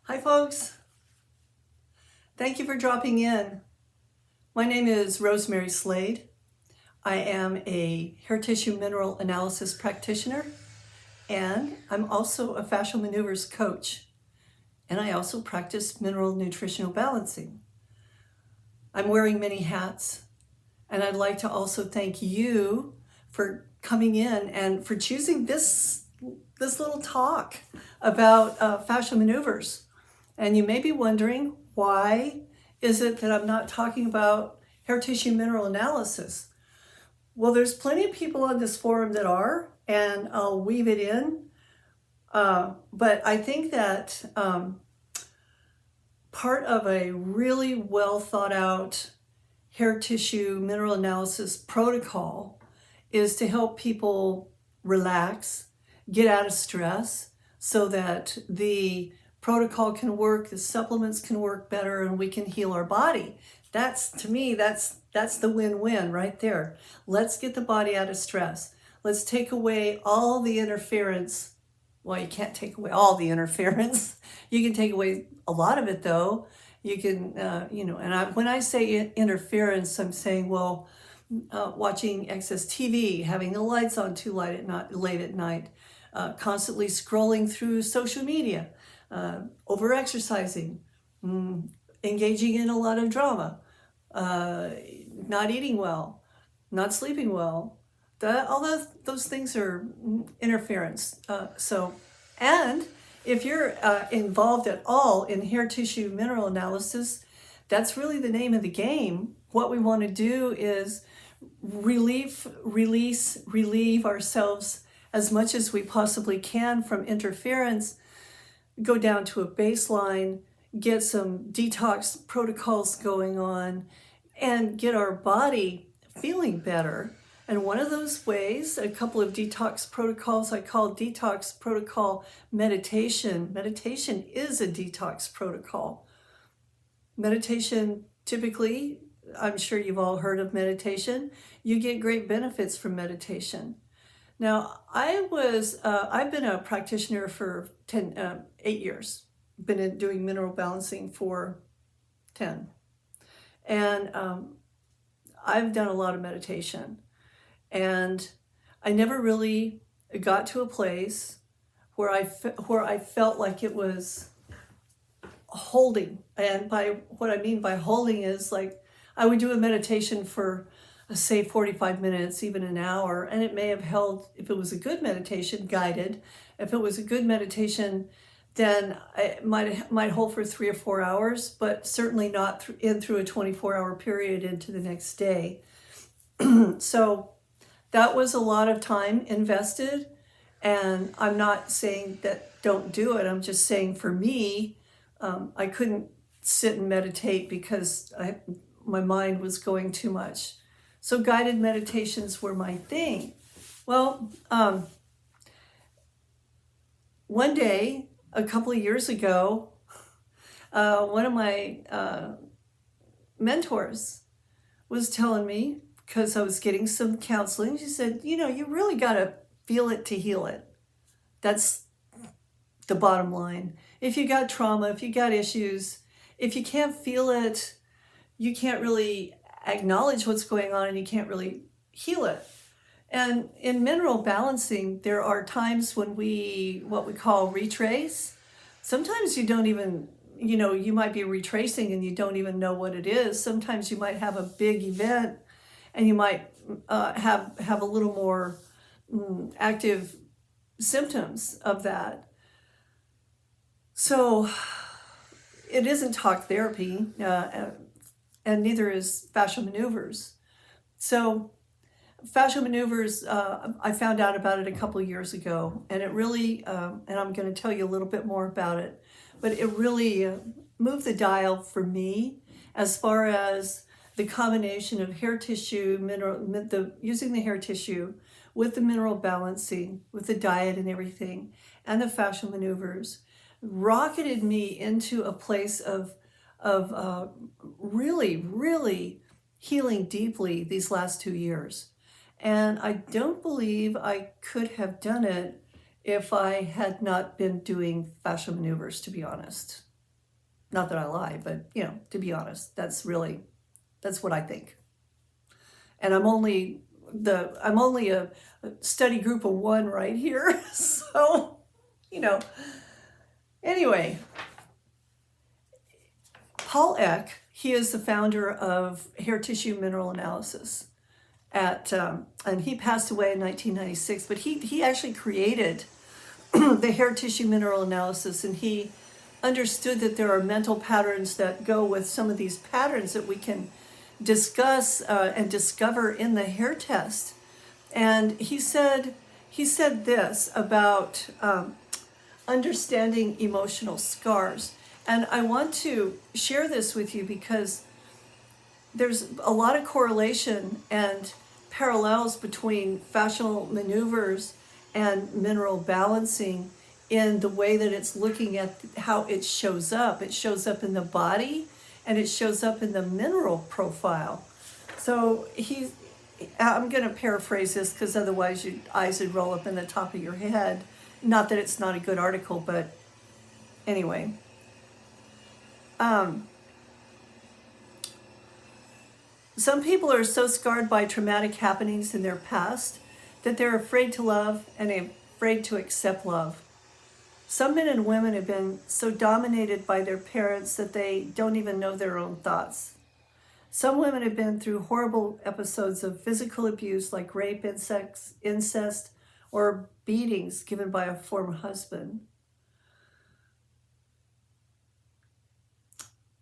Hi folks, thank you for dropping in. My name is Rosemary Slade. I am a hair tissue mineral analysis practitioner, and I'm also a fascial maneuvers coach, and I also practice mineral nutritional balancing. I'm wearing many hats, and I'd like to also thank you for coming in and for choosing this little talk about fascial maneuvers. And you may be wondering, why is it that I'm not talking about hair tissue mineral analysis? Well, there's plenty of people on this forum that are, and I'll weave it in. But I think that part of a really well thought out hair tissue mineral analysis protocol is to help people relax, get out of stress, so that the protocol can work, the supplements can work better, and we can heal our body. That's, to me, that's the win-win right there. Let's get the body out of stress. Let's take away all the interference. Well, you can't take away all the interference. You can take away a lot of it, though. You can, and when I say interference, I'm saying, well, watching excess TV, having the lights on too late at night, constantly scrolling through social media, over-exercising, engaging in a lot of drama, not eating well, not sleeping well. All those things are interference. And if you're involved at all in hair tissue mineral analysis, that's really the name of the game. What we want to do is relieve ourselves as much as we possibly can from interference, go down to a baseline, get some detox protocols going on, and get our body feeling better. And one of those ways, a couple of detox protocols I call detox protocol meditation. Meditation is a detox protocol. Meditation, typically, I'm sure you've all heard of meditation. You get great benefits from meditation. Now, I've been a practitioner for 8 years. Been doing mineral balancing for 10. And I've done a lot of meditation. And I never really got to a place where I felt like it was holding. And by what I mean by holding is, like, I would do a meditation for, say, 45 minutes, even an hour, and it may have held, if it was a good meditation, guided. If it was a good meditation, then it might hold for 3 or 4 hours, but certainly not through a 24-hour period into the next day. So that was a lot of time invested, and I'm not saying that don't do it. I'm just saying, for me, I couldn't sit and meditate because my mind was going too much. So guided meditations were my thing. Well, one day, a couple of years ago, one of my mentors was telling me, because I was getting some counseling, she said, you really got to feel it to heal it. That's the bottom line. If you got trauma, if you got issues, if you can't feel it, you can't really acknowledge what's going on, and you can't really heal it. And in mineral balancing, there are times when what we call retrace. Sometimes you don't even, you might be retracing and you don't even know what it is. Sometimes you might have a big event and you might have a little more active symptoms of that. So it isn't talk therapy, and neither is fascial maneuvers. So fascial maneuvers, I found out about it a couple of years ago, and it really, and I'm going to tell you a little bit more about it, but it really moved the dial for me as far as the combination of hair tissue, using the hair tissue with the mineral balancing, with the diet and everything, and the fascial maneuvers, rocketed me into a place of really healing deeply these last 2 years. And I don't believe I could have done it if I had not been doing fascial maneuvers, to be honest. Not that I lie, but to be honest, that's what I think. And I'm only a study group of one right here. So, anyway, Paul Eck, he is the founder of hair tissue mineral analysis and he passed away in 1996, but he actually created the hair tissue mineral analysis, and he understood that there are mental patterns that go with some of these patterns that we can discuss and discover in the hair test. And he said this about understanding emotional scars. And I want to share this with you because there's a lot of correlation and parallels between fascial maneuvers and mineral balancing in the way that it's looking at how it shows up. It shows up in the body and it shows up in the mineral profile. So I'm going to paraphrase this because otherwise your eyes would roll up in the top of your head. Not that it's not a good article, but anyway. Some people are so scarred by traumatic happenings in their past that they're afraid to love and afraid to accept love. Some men and women have been so dominated by their parents that they don't even know their own thoughts. Some women have been through horrible episodes of physical abuse like rape, incest, or beatings given by a former husband.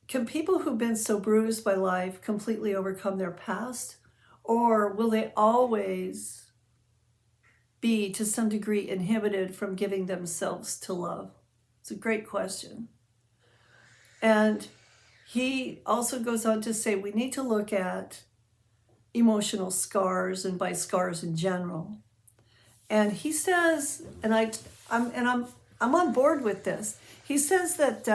Can people who've been so bruised by life completely overcome their past? Or will they always be, to some degree, inhibited from giving themselves to love? It's a great question. And he also goes on to say we need to look at emotional scars, and by scars in general. And he says, and I'm on board with this. He says that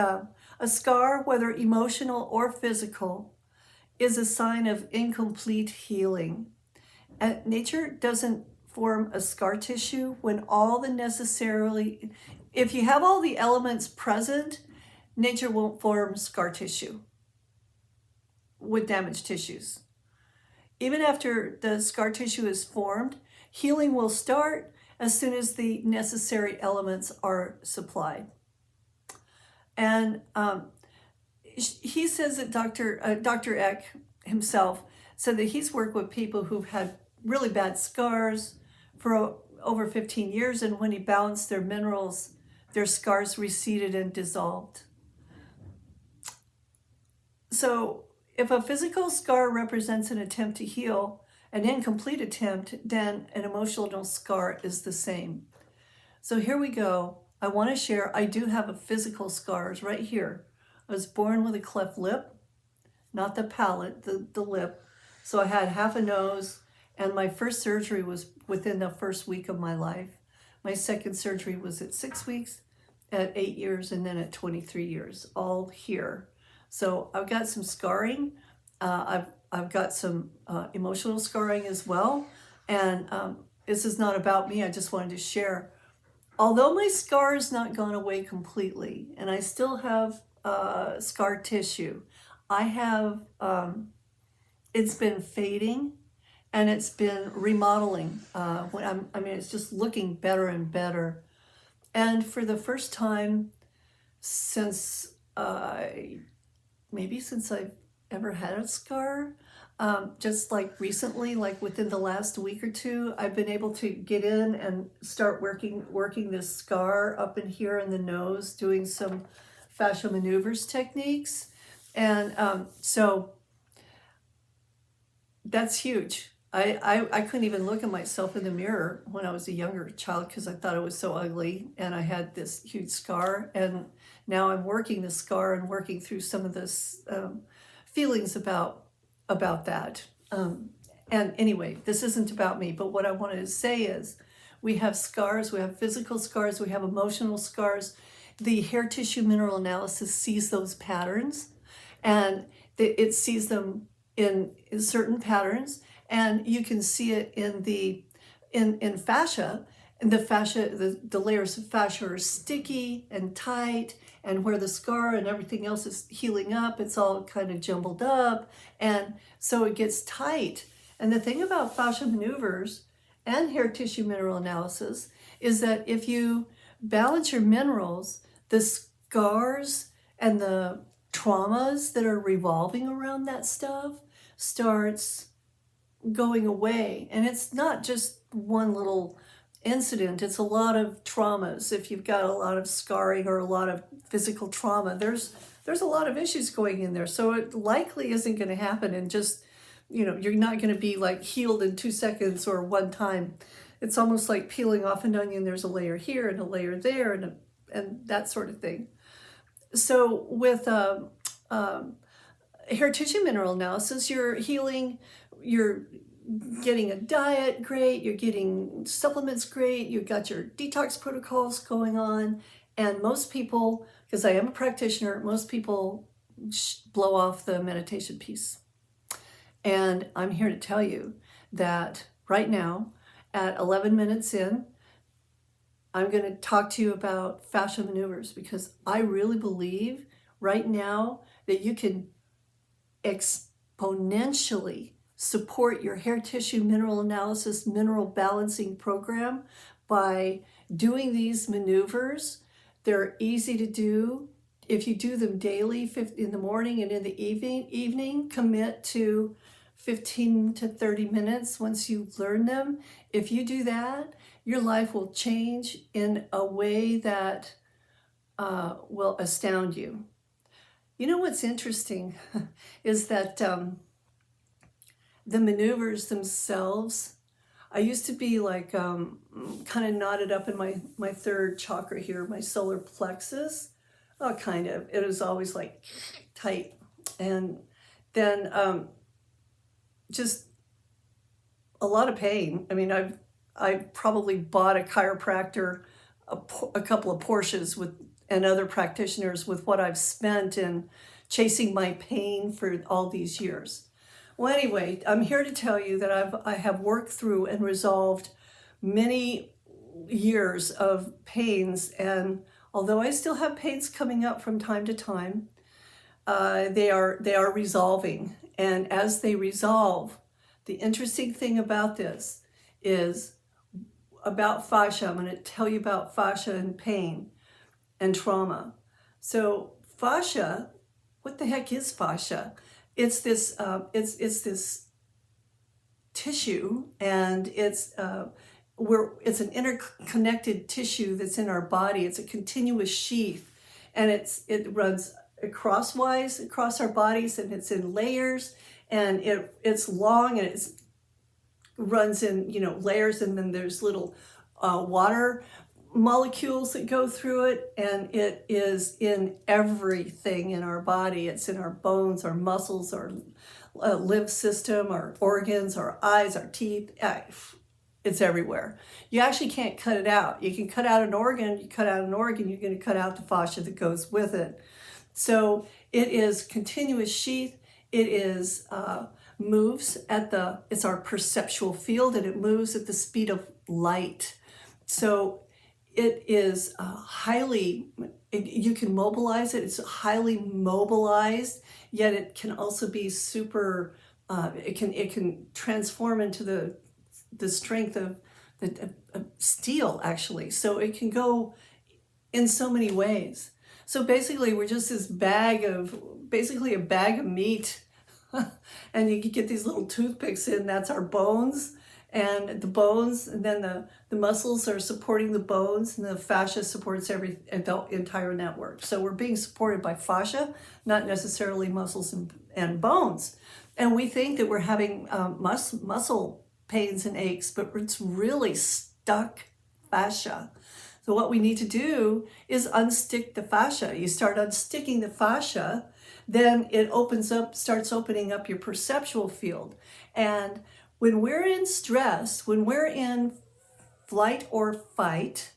a scar, whether emotional or physical, is a sign of incomplete healing. And nature doesn't form a scar tissue when if you have all the elements present, nature won't form scar tissue with damaged tissues. Even after the scar tissue is formed, healing will start as soon as the necessary elements are supplied. And he says that Dr. Eck himself said that he's worked with people who've had really bad scars for over 15 years, and when he balanced their minerals, their scars receded and dissolved. So if a physical scar represents an attempt to heal, an incomplete attempt, then an emotional scar is the same. So here we go. I want to share, I do have a physical scars right here. I was born with a cleft lip, not the palate, the lip. So I had half a nose, and my first surgery was within the first week of my life. My second surgery was at 6 weeks, at 8 years, and then at 23 years, all here. So I've got some scarring. I've got some emotional scarring as well. And this is not about me. I just wanted to share. Although my scar is not gone away completely, and I still have scar tissue, I have, it's been fading and it's been remodeling. It's just looking better and better. And for the first time since, maybe since I've ever had a scar, just like recently, like within the last week or two, I've been able to get in and start working this scar up in here in the nose, doing some fascial maneuvers techniques. And so that's huge. I couldn't even look at myself in the mirror when I was a younger child because I thought I was so ugly, and I had this huge scar. And now I'm working the scar and working through some of this feelings about that. And anyway, this isn't about me, but what I wanted to say is we have scars, we have physical scars, we have emotional scars. The hair tissue mineral analysis sees those patterns, and it sees them in certain patterns, and you can see it in fascia. And the fascia, the layers of fascia are sticky and tight, and where the scar and everything else is healing up, it's all kind of jumbled up, and so it gets tight. And the thing about fascial maneuvers and hair tissue mineral analysis is that if you balance your minerals, the scars and the traumas that are revolving around that stuff starts going away. And it's not just one little incident, it's a lot of traumas. If you've got a lot of scarring or a lot of physical trauma, there's a lot of issues going in there. So it likely isn't going to happen in just, you're not going to be like healed in 2 seconds or one time. It's almost like peeling off an onion. There's a layer here and a layer there and that sort of thing. So with hair tissue mineral analysis, you're healing, you're getting a diet great, you're getting supplements great, you've got your detox protocols going on, and most people, because I am a practitioner, most people blow off the meditation piece. And I'm here to tell you that right now, at 11 minutes in, I'm going to talk to you about fascial maneuvers, because I really believe right now that you can exponentially support your hair tissue mineral analysis, mineral balancing program by doing these maneuvers. They're easy to do. If you do them daily, in the morning and in the evening, commit to 15 to 30 minutes once you learn them. If you do that, your life will change in a way that will astound you. You know what's interesting is that the maneuvers themselves, I used to be like kind of knotted up in my third chakra here, my solar plexus. Oh, kind of. It was always like tight. And then just a lot of pain. I mean, I've probably bought a chiropractor a couple of Porsches and other practitioners with what I've spent in chasing my pain for all these years. Well, anyway, I'm here to tell you that I have worked through and resolved many years of pains, and although I still have pains coming up from time to time, they are resolving. And as they resolve, the interesting thing about this is about fascia. I'm going to tell you about fascia and pain and trauma. So fascia, what the heck is fascia? It's this it's this tissue, and it's an interconnected tissue that's in our body. It's a continuous sheath, and it runs crosswise across our bodies, and it's in layers, and it's long, and it runs in layers, and then there's little water molecules that go through it, and it is in everything in our body. It's in our bones, our muscles, our lymph system, our organs, our eyes, our teeth. It's everywhere. You actually can't cut it out. You can cut out an organ, you're going to cut out the fascia that goes with it. So it is continuous sheath. It is moves it's our perceptual field, and it moves at the speed of light. So it is you can mobilize it. It's highly mobilized, yet it can also be super, it can transform into the strength of steel, actually. So it can go in so many ways. So basically, we're just a bag of meat. And you can get these little toothpicks in, that's our bones, and the bones, and then the muscles are supporting the bones, and the fascia supports the entire network. So we're being supported by fascia, not necessarily muscles and bones. And we think that we're having muscle pains and aches, but it's really stuck fascia. So what we need to do is unstick the fascia. You start unsticking the fascia, then it starts opening up your perceptual field. And when we're in stress, when we're in flight or fight,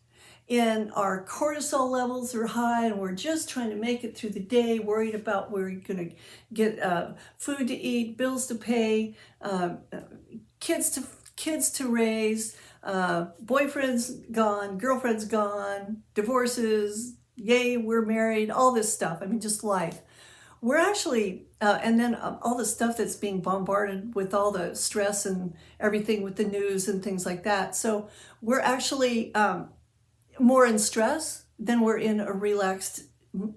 and our cortisol levels are high, and we're just trying to make it through the day, worried about where you're going to get food to eat, bills to pay, kids kids to raise, boyfriend's gone, girlfriend's gone, divorces, yay, we're married, all this stuff. I mean, just life. We're actually, and then all the stuff that's being bombarded with all the stress and everything with the news and things like that. So we're actually more in stress than we're in a relaxed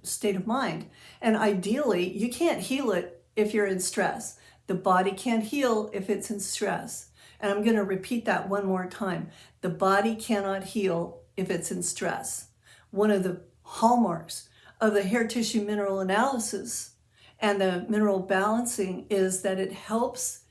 state of mind. And ideally, you can't heal it if you're in stress. The body can't heal if it's in stress. And I'm going to repeat that one more time. The body cannot heal if it's in stress. One of the hallmarks of the hair tissue mineral analysis and the mineral balancing is that it helps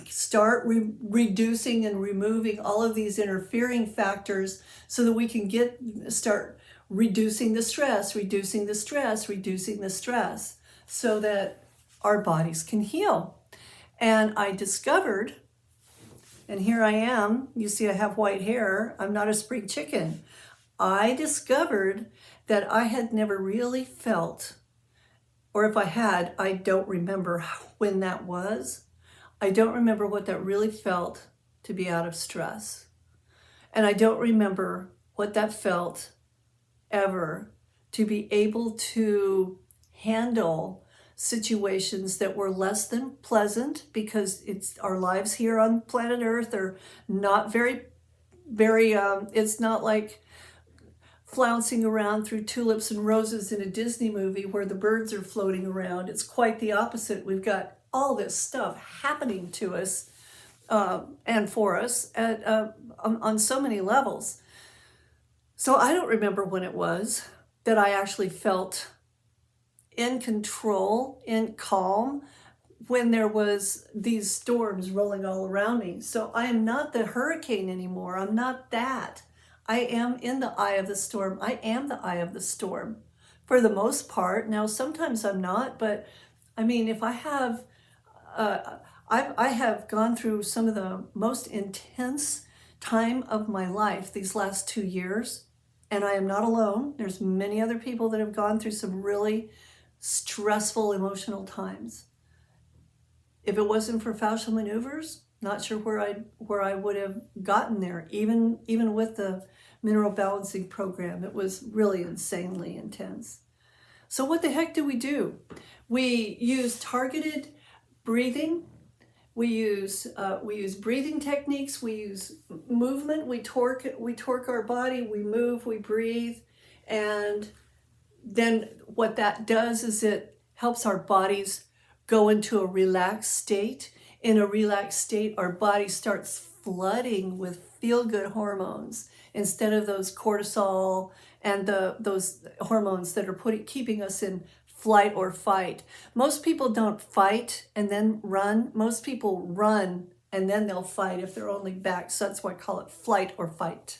start reducing and removing all of these interfering factors so that we can start reducing the stress, reducing the stress, reducing the stress, so that our bodies can heal. And I discovered, and here I am, you see I have white hair, I'm not a spring chicken. I discovered that I had never really felt, or if I had, I don't remember when that was. I don't remember what that really felt to be out of stress. And I don't remember what that felt ever to be able to handle situations that were less than pleasant, because it's our lives here on planet Earth are not very, it's not like flouncing around through tulips and roses in a Disney movie where the birds are floating around. It's quite the opposite. We've got all this stuff happening to us and for us on so many levels. So I don't remember when it was that I actually felt in control, in calm, when there was these storms rolling all around me. So I am not the hurricane anymore. I'm not that. I am in the eye of the storm. I am the eye of the storm for the most part. Now, sometimes I'm not, but I mean, if I have, I have gone through some of the most intense time of my life these last 2 years, and I am not alone. There's many other people that have gone through some really stressful emotional times. If it wasn't for Fascial Maneuvers, not sure where I would have gotten there, even with the mineral balancing program. It was really insanely intense. So what the heck do? We use targeted breathing. We use breathing techniques. We use movement. We torque our body. We move. We breathe, and then what that does is it helps our bodies go into a relaxed state. In a relaxed state, our body starts flooding with feel-good hormones instead of those cortisol and those hormones that are keeping us in flight or fight. Most people don't fight and then run. Most people run and then they'll fight if they're only back. So that's why I call it flight or fight.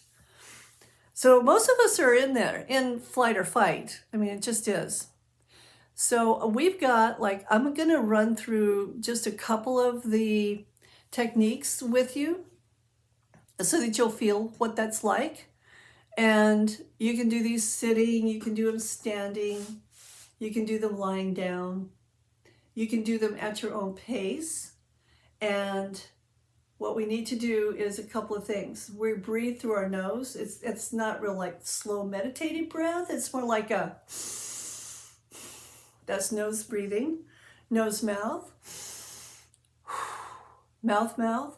So most of us are in flight or fight. I mean, it just is. So we've got, I'm going to run through just a couple of the techniques with you so that you'll feel what that's like. And you can do these sitting, you can do them standing, you can do them lying down, you can do them at your own pace. And what we need to do is a couple of things. We breathe through our nose. It's not real slow meditative breath. It's more like that's nose breathing, nose, mouth, mouth, mouth.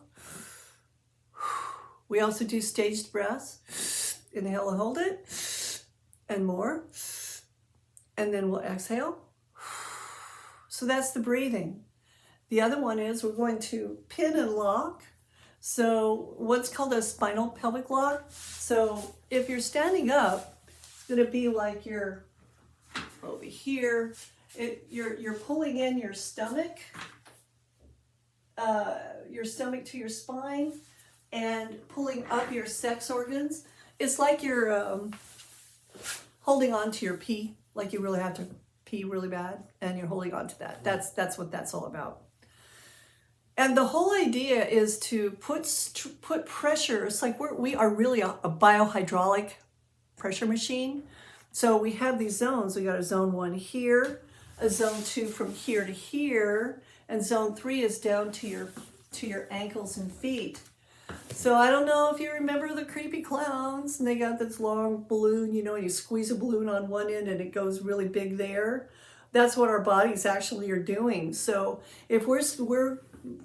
We also do staged breaths. Inhale and hold it, and more. And then we'll exhale. So that's the breathing. The other one is we're going to pin and lock. So what's called a spinal pelvic lock. So if you're standing up, it's going to be like you're over here. You're pulling in your stomach to your spine and pulling up your sex organs. It's like you're holding on to your pee, like you really have to pee really bad, and you're holding on to that. That's what that's all about. And the whole idea is to put pressure. It's like we are really a biohydraulic pressure machine. So we have these zones. We got a zone 1 here, a zone 2 from here to here, and zone 3 is down to your ankles and feet. So I don't know if you remember the creepy clowns, and they got this long balloon, you know, and you squeeze a balloon on one end and it goes really big there. That's what our bodies actually are doing. So if we're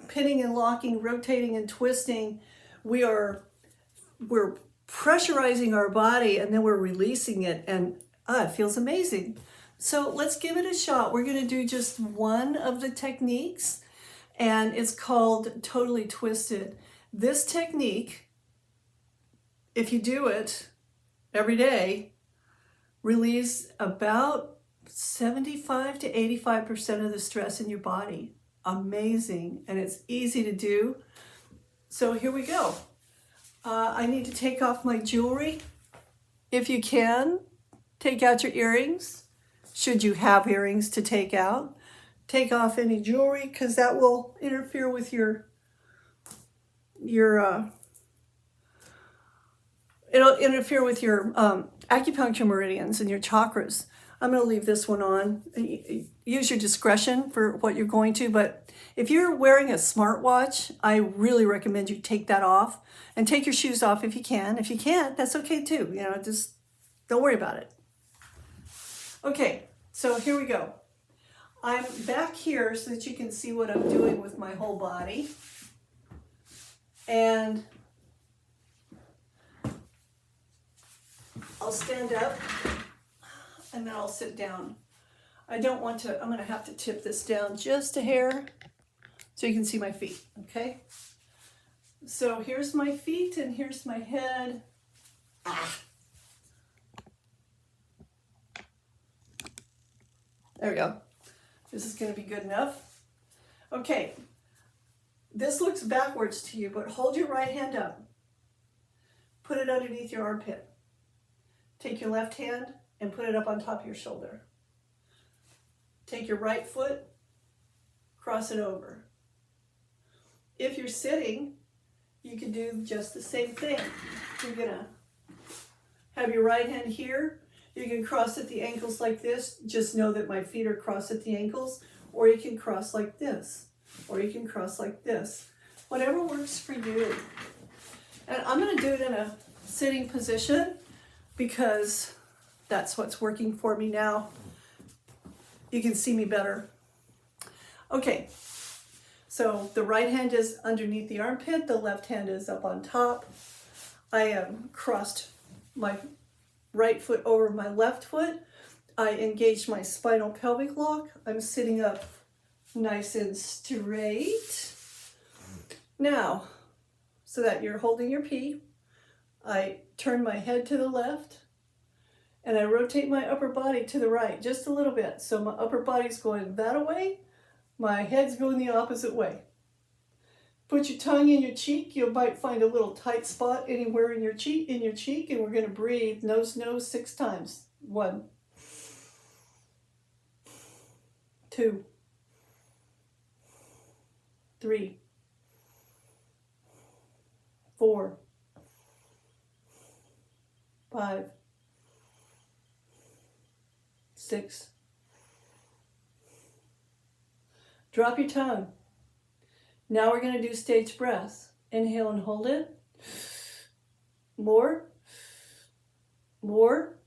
pinning and locking, rotating and twisting, we're pressurizing our body, and then we're releasing it, and it feels amazing. So let's give it a shot. We're going to do just one of the techniques, and it's called Totally Twisted. This technique, if you do it every day, relieves about 75 to 85% of the stress in your body. Amazing, and it's easy to do. So here we go. I need to take off my jewelry. If you can, take out your earrings. Should you have earrings to take out, take off any jewelry, because that will interfere with it'll interfere with your acupuncture meridians and your chakras. I'm going to leave this one on. Use your discretion for what you're going to, but if you're wearing a smartwatch, I really recommend you take that off, and take your shoes off if you can. If you can't, that's okay too. You know, just don't worry about it. Okay, so here we go. I'm back here so that you can see what I'm doing with my whole body. And I'll stand up, and then I'll sit down. I'm going to have to tip this down just a hair so you can see my feet, okay? So here's my feet, and here's my head. There we go. This is going to be good enough. Okay, this looks backwards to you, but hold your right hand up. Put it underneath your armpit. Take your left hand and put it up on top of your shoulder. Take your right foot, cross it over. If you're sitting, you can do just the same thing. You're gonna have your right hand here. You can cross at the ankles like this. Just know that my feet are crossed at the ankles, or you can cross like this, or you can cross like this. Whatever works for you. And I'm gonna do it in a sitting position because that's what's working for me now. You can see me better. Okay, so the right hand is underneath the armpit, the left hand is up on top. I have crossed my right foot over my left foot. I engaged my spinal pelvic lock. I'm sitting up nice and straight. Now, so that you're holding your pee, I turn my head to the left, and I rotate my upper body to the right just a little bit. So my upper body's going that way, my head's going the opposite way. Put your tongue in your cheek. You might find a little tight spot anywhere in your cheek, and we're going to breathe nose, nose 6 times. 1, 2, 3, 4, 5, 6. Drop your tongue. Now we're going to do stage breaths. Inhale and hold it. More. More.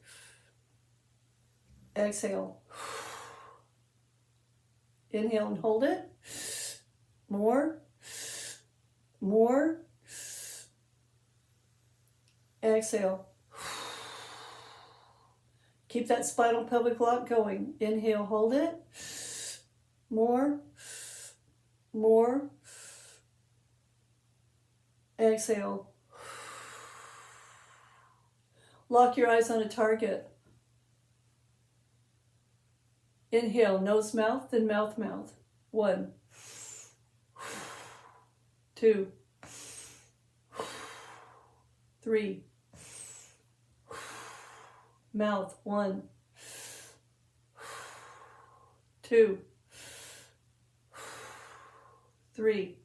Exhale. Inhale and hold it. More. More. Exhale. Keep that spinal pelvic lock going. Inhale, hold it. More. More. Exhale. Lock your eyes on a target. Inhale, nose, mouth, then mouth, mouth. 1, 2, 3. Mouth. 1, 2, 3.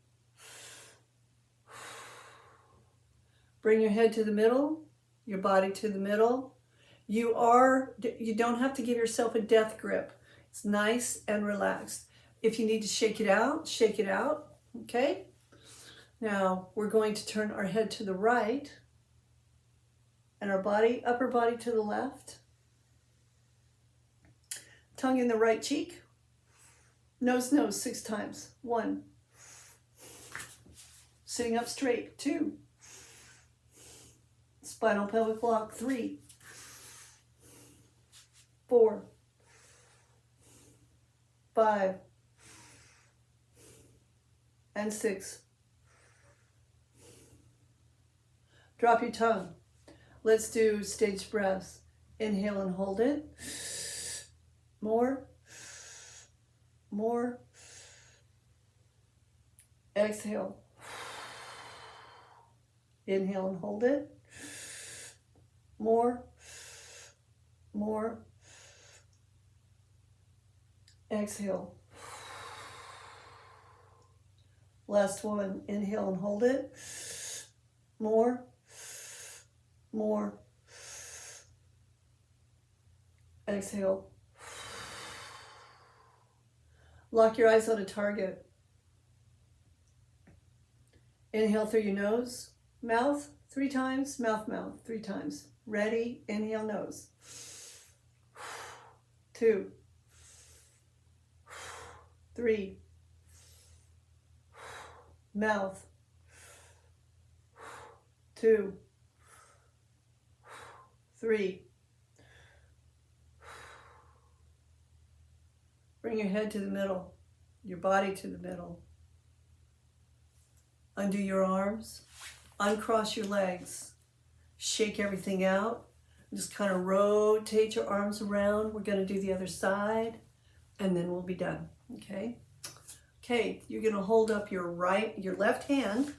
Bring your head to the middle, your body to the middle. You don't have to give yourself a death grip. It's nice and relaxed. If you need to shake it out, okay? Now we're going to turn our head to the right and our body, upper body to the left. Tongue in the right cheek. Nose, nose 6 times. 1. Sitting up straight. 2. Spinal pelvic block. 3. 4. 5. And 6. Drop your tongue. Let's do staged breaths. Inhale and hold it. More. More. Exhale. Inhale and hold it. More. More. Exhale. Last one. Inhale and hold it. More. More. Exhale. Lock your eyes on a target. Inhale through your nose, mouth 3 times, mouth, mouth 3 times. Ready? Inhale, nose. 2. 3. Mouth. 2. 3. Bring your head to the middle, your body to the middle. Undo your arms, uncross your legs, shake everything out. Just kind of rotate your arms around. We're going to do the other side, and then we'll be done. Okay? Okay, you're going to hold up your left hand.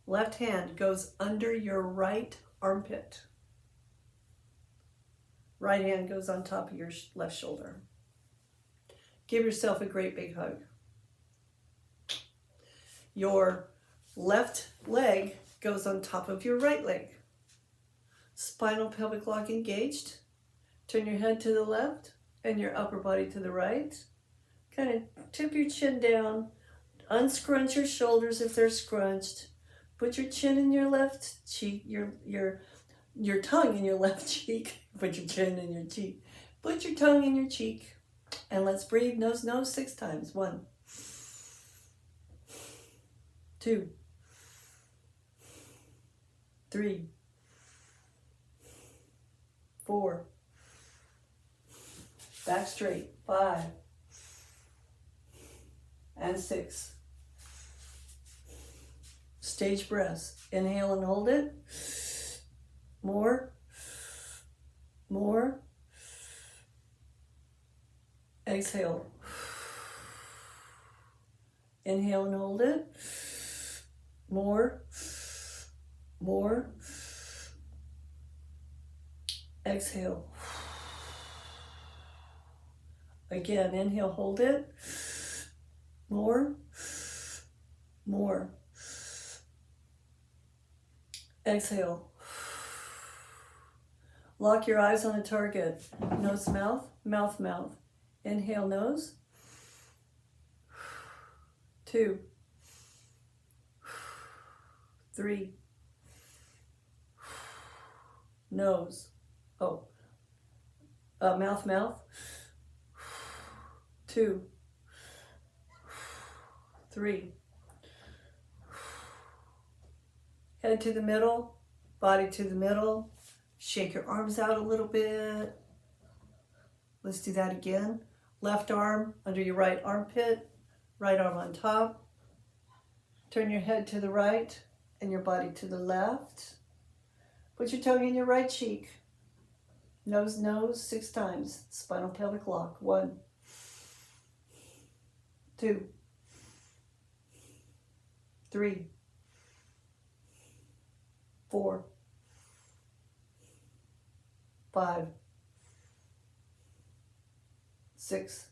Left hand goes under your right armpit. Right hand goes on top of your left shoulder. Give yourself a great big hug. Your left leg goes on top of your right leg. Spinal pelvic lock engaged. Turn your head to the left and your upper body to the right. Kind of tip your chin down. Unscrunch your shoulders if they're scrunched. Put your chin in your left cheek, your tongue in your left cheek. Put your chin in your cheek. Put your tongue in your cheek. And let's breathe nose, nose 6 times. 1. 2. 3. 4. Back straight. 5. And 6. Stage breaths. Inhale and hold it. More. More. Exhale. Inhale and hold it. More. More. Exhale. Again, inhale, hold it. More. More. Exhale. Lock your eyes on a target. Nose, mouth, mouth, mouth. Inhale, nose. 2. 3. Nose. Mouth, mouth. 2. 3. Head to the middle, body to the middle. Shake your arms out a little bit. Let's do that again. Left arm under your right armpit, right arm on top. Turn your head to the right and your body to the left. Put your tongue in your right cheek. Nose, nose 6 times. Spinal pelvic lock. 1. 2. 3. 4. 5. 6.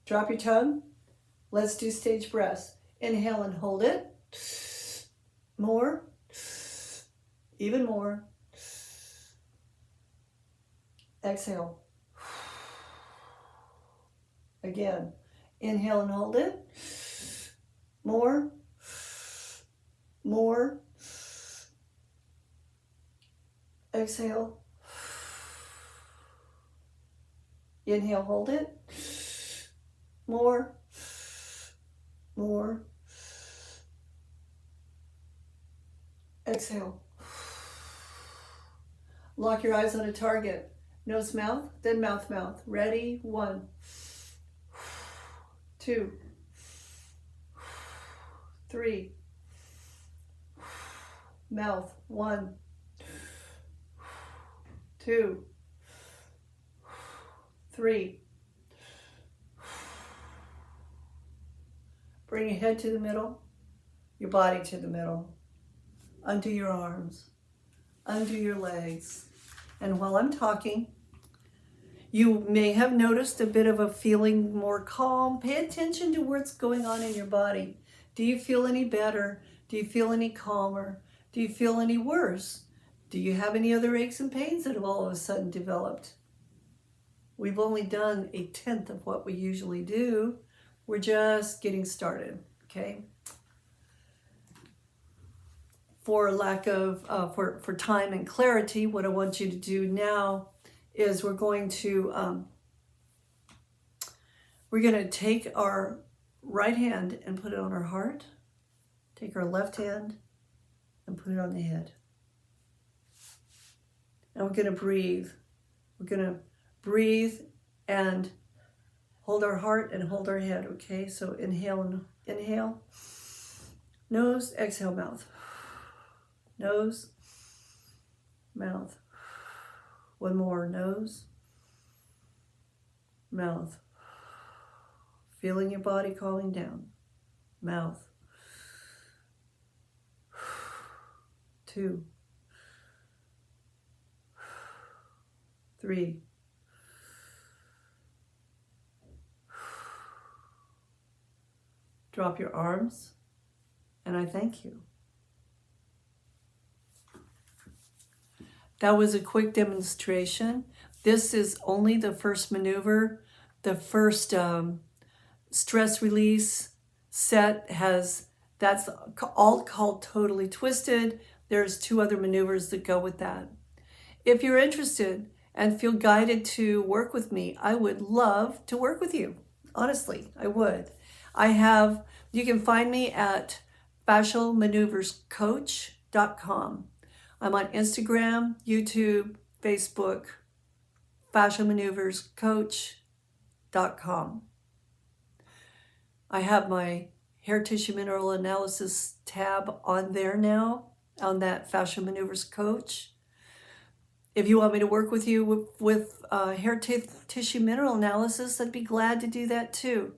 Drop your tongue. Let's do stage breaths. Inhale and hold it. More. Even more. Exhale. Again. Inhale and hold it. more, more. Exhale. Inhale, hold it. More, more. Exhale. Lock your eyes on a target. Nose, mouth, then mouth, mouth. Ready? 1, 2, 3. Mouth. 1, 2, 3. Bring your head to the middle, your body to the middle. Undo your arms, undo your legs. And while I'm talking, you may have noticed a bit of a feeling more calm. Pay attention to what's going on in your body. Do you feel any better? Do you feel any calmer? Do you feel any worse? Do you have any other aches and pains that have all of a sudden developed? We've only done 1/10 of what we usually do. We're just getting started, okay? For lack of, for time and clarity, what I want you to do now is we're going to take our right hand and put it on our heart, take our left hand and put it on the head. And we're going to breathe. We're going to breathe and hold our heart and hold our head, okay? So inhale and inhale. Nose, exhale, mouth. Nose, mouth. One more, nose, mouth. Feeling your body calming down. Mouth. 2, 3. Drop your arms, and I thank you. That was a quick demonstration. This is only the first maneuver. The first stress release set that's all called Totally Twisted. There's 2 other maneuvers that go with that. If you're interested and feel guided to work with me, I would love to work with you. Honestly, I would. You can find me at fascialmaneuverscoach.com. I'm on Instagram, YouTube, Facebook, fascialmaneuverscoach.com. I have my hair tissue mineral analysis tab on there now, on that Fascial Maneuvers Coach. If you want me to work with you with hair tissue mineral analysis, I'd be glad to do that too.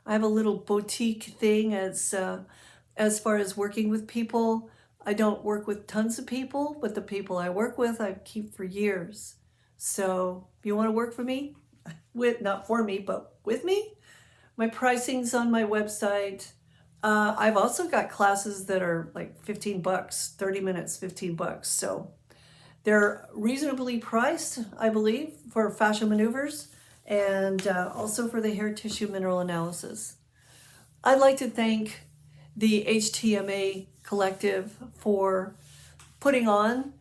I have a little boutique thing as far as working with people. I don't work with tons of people, but the people I work with, I keep for years. So if you want to work for me, not for me, but with me, my pricing's on my website. I've also got classes that are like $15, 30 minutes, $15. So they're reasonably priced, I believe, for fascial maneuvers and also for the hair tissue mineral analysis. I'd like to thank the HTMA collective for putting on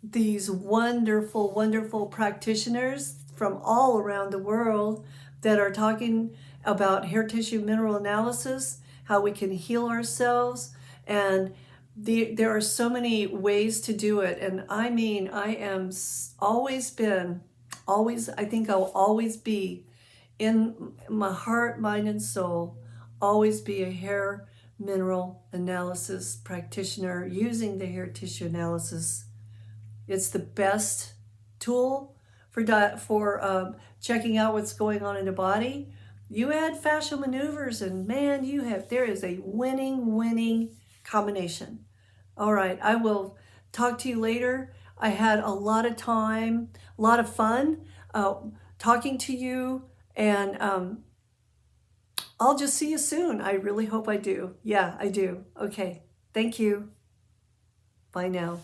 these wonderful, wonderful practitioners from all around the world that are talking about hair tissue mineral analysis, how we can heal ourselves, and there are so many ways to do it. And I mean, I think I'll always be, in my heart, mind, and soul, always be a hair mineral analysis practitioner using the hair tissue analysis. It's the best tool for checking out what's going on in the body. You add fascial maneuvers and man, there is a winning combination. All right, I will talk to you later. I had a lot of time, a lot of fun talking to you, and I'll just see you soon. I really hope I do. Yeah, I do. Okay, thank you. Bye now.